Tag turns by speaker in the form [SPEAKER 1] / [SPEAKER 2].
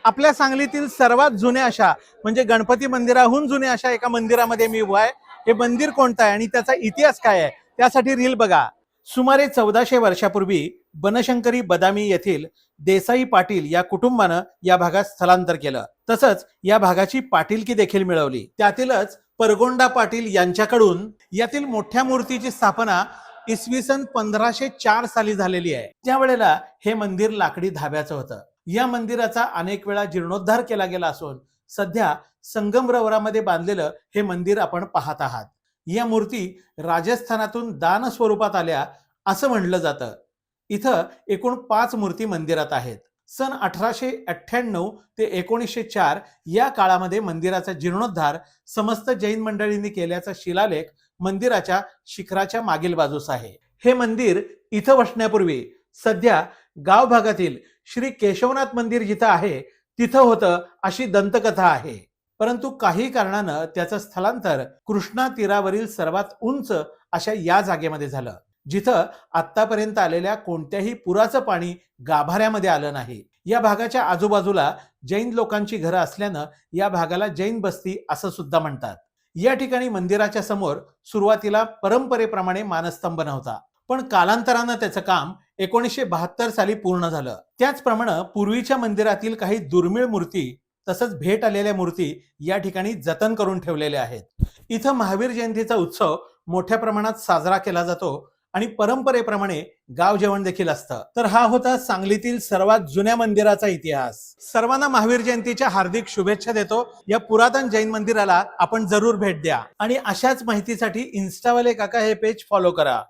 [SPEAKER 1] आपल्या सांगलीतील सर्वात जुन्या अशा म्हणजे गणपती मंदिराहून जुन्या अशा एका मंदिरामध्ये मी उभा आहे। हे मंदिर कोणतं आहे आणि त्याचा इतिहास काय आहे त्यासाठी रील बघा। सुमारे 1400 वर्षापूर्वी बनशंकरी बदामी येथील देसाई पाटील या कुटुंबानं या भागात स्थलांतर केलं, तसंच या भागाची पाटीलकी देखील मिळवली। त्यातीलच परगोंडा पाटील यांच्याकडून यातील मोठ्या मूर्तीची स्थापना इसवी सन 1504 साली झालेली आहे। त्यावेळेला हे मंदिर लाकडी धाब्याचं होतं। या मंदिराचा अनेक वेळा जीर्णोद्धार केला गेला असून सध्या संगमरवरामध्ये बांधलेलं हे मंदिर आपण पाहत आहात। या मूर्ती राजस्थानातून दान स्वरूपात आल्या असं म्हणलं जातं। इथं एकूण 5 मूर्ती मंदिरात आहेत। सन 1898 ते 1904 या काळामध्ये मंदिराचा जीर्णोद्धार समस्त जैन मंडळींनी केल्याचा शिलालेख मंदिराच्या शिखराच्या मागील बाजूस आहे। हे मंदिर इथं वसण्यापूर्वी सध्या गाव भागातील श्री केशवनाथ मंदिर जिथं आहे तिथं होतं अशी दंतकथा आहे। परंतु काही कारणानं त्याचं स्थलांतर कृष्णा तीरावरील सर्वात उंच अशा या जागेमध्ये झालं, जिथं आतापर्यंत आलेल्या कोणत्याही पुराचं पाणी गाभाऱ्यामध्ये आलं नाही। या भागाच्या आजूबाजूला जैन लोकांची घरं असल्यानं या भागाला जैन बस्ती असं सुद्धा म्हणतात। या ठिकाणी मंदिराच्या समोर सुरुवातीला परंपरेप्रमाणे मानस्तंभ नव्हता, पण कालांतरानं त्याचं काम 1972 साली पूर्ण झालं। त्याचप्रमाणे पूर्वीच्या मंदिरातील काही दुर्मिळ मूर्ती तसंच भेट आलेल्या मूर्ती या ठिकाणी जतन करून ठेवलेल्या आहेत। इथं महावीर जयंतीचा उत्सव मोठ्या प्रमाणात साजरा केला जातो आणि परंपरेप्रमाणे गाव जेवण देखील असतं। तर हा होता सांगलीतील सर्वात जुन्या मंदिराचा इतिहास। सर्वांना महावीर जयंतीच्या हार्दिक शुभेच्छा देतो। या पुरातन जैन मंदिराला आपण जरूर भेट द्या आणि अशाच माहितीसाठी इन्स्टावाले काका हे पेज फॉलो करा।